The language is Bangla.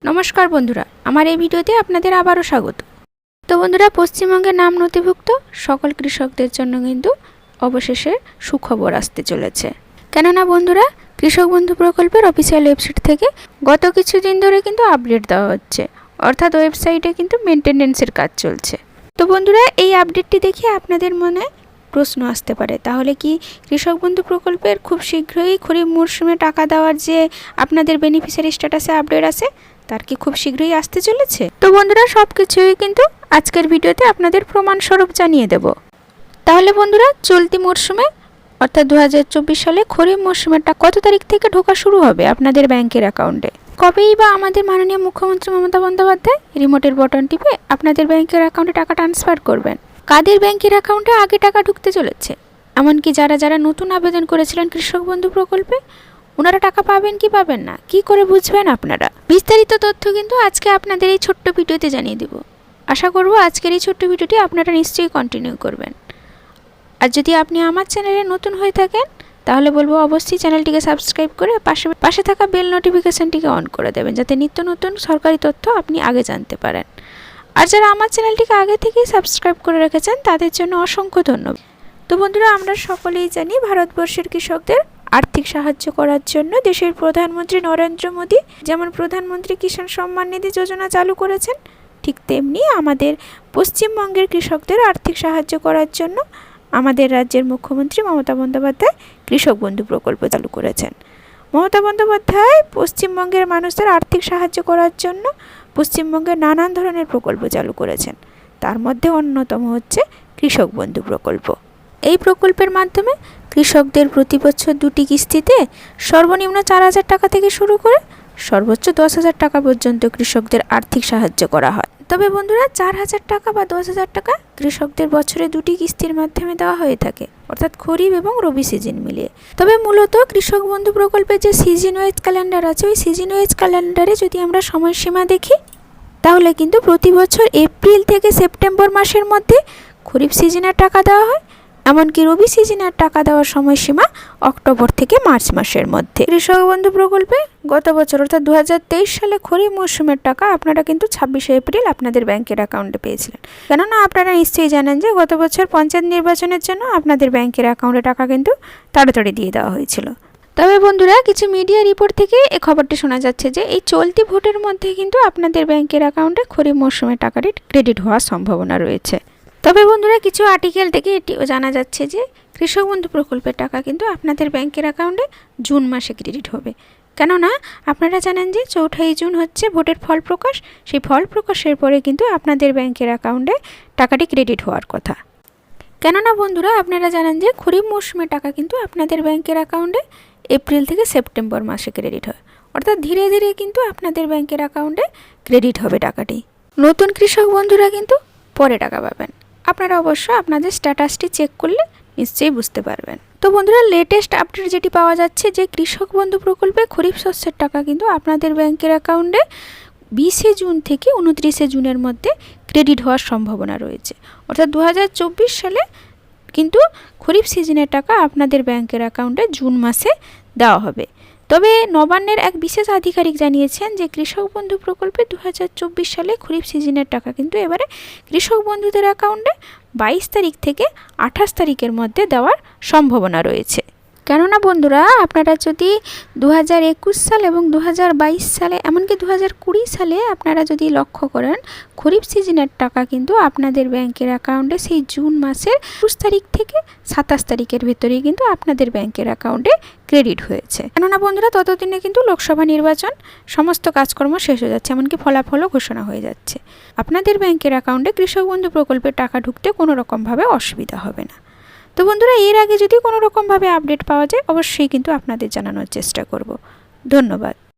নমস্কার বন্ধুরা, আমার এই ভিডিওতে আপনাদের আবারও স্বাগত। তো বন্ধুরা, পশ্চিমবঙ্গের নাম নথিভুক্ত সকল কৃষকদের জন্য কিন্তু অবশেষে সুখবর আসতে চলেছে। কেননা বন্ধুরা, কৃষক বন্ধু প্রকল্পের অফিসিয়াল ওয়েবসাইট থেকে গত কিছুদিন ধরে কিন্তু আপডেট দেওয়া হচ্ছে, অর্থাৎ ওয়েবসাইটে কিন্তু মেনটেনেন্সের কাজ চলছে। তো বন্ধুরা, এই আপডেটটি দেখে আপনাদের মনে প্রশ্ন আসতে পারে, তাহলে কি কৃষক বন্ধু প্রকল্পের খুব শীঘ্রই খরিফ মরশুমে টাকা দেওয়ার যে আপনাদের বেনিফিশিয়ারি স্ট্যাটাসে আপডেট আছে তার কি খুব শীঘ্রই আসতে চলেছে? তো বন্ধুরা, সব কিছুই কিন্তু আজকের ভিডিওতে আপনাদের প্রমাণস্বরূপ জানিয়ে দেব। তাহলে বন্ধুরা, চলতি মরশুমে অর্থাৎ 2024 সালে খরিফ মরশুমেরটা কত তারিখ থেকে ঢোকা শুরু হবে আপনাদের ব্যাংকের অ্যাকাউন্টে? কবেই বা আমাদের মাননীয় মুখ্যমন্ত্রী মমতা বন্দ্যোপাধ্যায় রিমোটের বটন টিপে আপনাদের ব্যাংকের অ্যাকাউন্টে টাকা ট্রান্সফার করবেন? কাদের ব্যাংকের অ্যাকাউন্টে আগে টাকা ঢুকতে চলেছে? এমনকি যারা নতুন আবেদন করেছিলেন কৃষক বন্ধু প্রকল্পে, ওনারা টাকা পাবেন কি পাবেন না, কি করে বুঝবেন আপনারা? বিস্তারিত তথ্য কিন্তু আজকে আপনাদের এই ছোট্ট ভিডিওতে জানিয়ে দেব। আশা করব আজকের এই ছোট্ট ভিডিওটি আপনারা নিশ্চয়ই কন্টিনিউ করবেন। আর যদি আপনি আমার চ্যানেলে নতুন হয়ে থাকেন তাহলে বলবো অবশ্যই চ্যানেলটিকে সাবস্ক্রাইব করে পাশে থাকা বেল নোটিফিকেশনটিকে অন করে দেবেন, যাতে নিত্য নতুন সরকারি তথ্য আপনি আগে জানতে পারেন। আর যারা আমার চ্যানেলটিকে আগে থেকেই সাবস্ক্রাইব করে রেখেছেন তাদের জন্য অসংখ্য ধন্যবাদ। তো বন্ধুরা, আমরা সকলেই জানি ভারতবর্ষের কৃষকদের আর্থিক সাহায্য করার জন্য দেশের প্রধানমন্ত্রী নরেন্দ্র মোদী যেমন প্রধানমন্ত্রী কিষাণ সম্মান নিধি যোজনা চালু করেছেন, ঠিক তেমনি আমাদের পশ্চিমবঙ্গের কৃষকদের আর্থিক সাহায্য করার জন্য আমাদের রাজ্যের মুখ্যমন্ত্রী মমতা বন্দ্যোপাধ্যায় কৃষক বন্ধু প্রকল্প চালু করেছেন। মমতা বন্দ্যোপাধ্যায় পশ্চিমবঙ্গের মানুষদের আর্থিক সাহায্য করার জন্য পশ্চিমবঙ্গে নানান ধরনের প্রকল্প চালু করেছেন। তার মধ্যে অন্যতম হচ্ছে কৃষক বন্ধু প্রকল্প। এই প্রকল্পের মাধ্যমে কৃষকদের প্রতি বছর 2টি কিস্তিতে সর্বনিম্ন 4,000 টাকা থেকে শুরু করে সর্বোচ্চ 10,000 টাকা পর্যন্ত কৃষকদের আর্থিক সাহায্য করা হয়। তবে বন্ধুরা, 4,000 টাকা বা 10,000 টাকা কৃষকদের বছরে 2টি কিস্তির মাধ্যমে দেওয়া হয়ে থাকে, অর্থাৎ খরিফ এবং রবি সিজন মিলিয়ে। তবে মূলত কৃষক বন্ধু প্রকল্পের যে সিজন ওয়াইজ ক্যালেন্ডার আছে, ওই সিজন ওয়াইজ ক্যালেন্ডারে যদি আমরা সময়সীমা দেখি তাহলে কিন্তু প্রতি বছর এপ্রিল থেকে সেপ্টেম্বর মাসের মধ্যে খরিফ সিজনের টাকা দেওয়া হয়, এমনকি রবি সিজনের টাকা দেওয়ার সময়সীমা অক্টোবর থেকে মার্চ মাসের মধ্যে। কৃষক বন্ধু প্রকল্পে গত বছর অর্থাৎ 2023 সালে খরিফ মৌসুমের টাকা আপনারা কিন্তু 26শে এপ্রিল আপনাদের ব্যাংকের অ্যাকাউন্টে পেয়েছিলেন। কেননা আপনারা নিশ্চয়ই জানেন যে গত বছর পঞ্চায়েত নির্বাচনের জন্য আপনাদের ব্যাংকের অ্যাকাউন্টে টাকা কিন্তু তাড়াতাড়ি দিয়ে দেওয়া হয়েছিল। তবে বন্ধুরা, কিছু মিডিয়া রিপোর্ট থেকে এই খবরটি শোনা যাচ্ছে যে এই চলতি ভোটের মধ্যে কিন্তু আপনাদের ব্যাংকের অ্যাকাউন্টে খরিফ মৌসুমের টাকাটি ক্রেডিট হওয়ার সম্ভাবনা রয়েছে। তবে বন্ধুরা, কিছু আর্টিকেল থেকে এটিও জানা যাচ্ছে যে কৃষক বন্ধু প্রকল্পের টাকা কিন্তু আপনাদের ব্যাংকের অ্যাকাউন্টে জুন মাসে ক্রেডিট হবে। কেননা আপনারা জানেন যে 4ই জুন হচ্ছে ভোটের ফল প্রকাশ, সেই ফল প্রকাশের পরে কিন্তু আপনাদের ব্যাংকের অ্যাকাউন্টে টাকাটি ক্রেডিট হওয়ার কথা। কেননা বন্ধুরা, আপনারা জানেন যে খরিফ মৌসুমের টাকা কিন্তু আপনাদের ব্যাংকের অ্যাকাউন্টে এপ্রিল থেকে সেপ্টেম্বর মাসে ক্রেডিট হয়, অর্থাৎ ধীরে ধীরে কিন্তু আপনাদের ব্যাংকের অ্যাকাউন্টে ক্রেডিট হবে টাকাটি। নতুন কৃষক বন্ধুরা কিন্তু পরে টাকা পাবেন। আপনারা অবশ্য আপনাদের স্ট্যাটাসটি চেক করলে নিশ্চয়ই বুঝতে পারবেন। তো বন্ধুরা, লেটেস্ট আপডেট যেটি পাওয়া যাচ্ছে যে কৃষক বন্ধু প্রকল্পে খরিফ শস্যের টাকা কিন্তু আপনাদের ব্যাংকের অ্যাকাউন্টে 20শে জুন থেকে 29শে জুনের মধ্যে ক্রেডিট হওয়ার সম্ভাবনা রয়েছে, অর্থাৎ 2024 সালে কিন্তু খরিফ সিজনের টাকা আপনাদের ব্যাংকের অ্যাকাউন্টে জুন মাসে দেওয়া হবে। তবে নবান্নের এক বিশেষ আধিকারিক জানিয়েছেন যে কৃষক বন্ধু প্রকল্পে 2024 সালে খরিফ সিজনের টাকা কিন্তু এবারে কৃষক বন্ধুদের অ্যাকাউন্টে 22 তারিখ থেকে 28 তারিখের মধ্যে দেওয়ার সম্ভাবনা রয়েছে। কেননা বন্ধুরা, আপনারা যদি 2021 সাল এবং 2022 সালে এমনকি 2020 সালে আপনারা যদি লক্ষ্য করেন, খরিফ সিজনের টাকা কিন্তু আপনাদের ব্যাংকের অ্যাকাউন্টে সেই জুন মাসের 20 তারিখ থেকে 27 তারিখের ভেতরেই কিন্তু আপনাদের ব্যাংকের অ্যাকাউন্টে ক্রেডিট হয়েছে। কেননা বন্ধুরা, ততদিনে কিন্তু লোকসভা নির্বাচন সমস্ত কাজকর্ম শেষ হয়ে যাচ্ছে, এমনকি ফলাফলও ঘোষণা হয়ে যাচ্ছে। আপনাদের ব্যাংকের অ্যাকাউন্টে কৃষক বন্ধু প্রকল্পের টাকা ঢুকতে কোনো রকমভাবে অসুবিধা হবে না। তো বন্ধুরা, এর আগে যদি কোনো রকমভাবে আপডেট পাওয়া যায় অবশ্যই কিন্তু আপনাদের জানানোর চেষ্টা করব। ধন্যবাদ।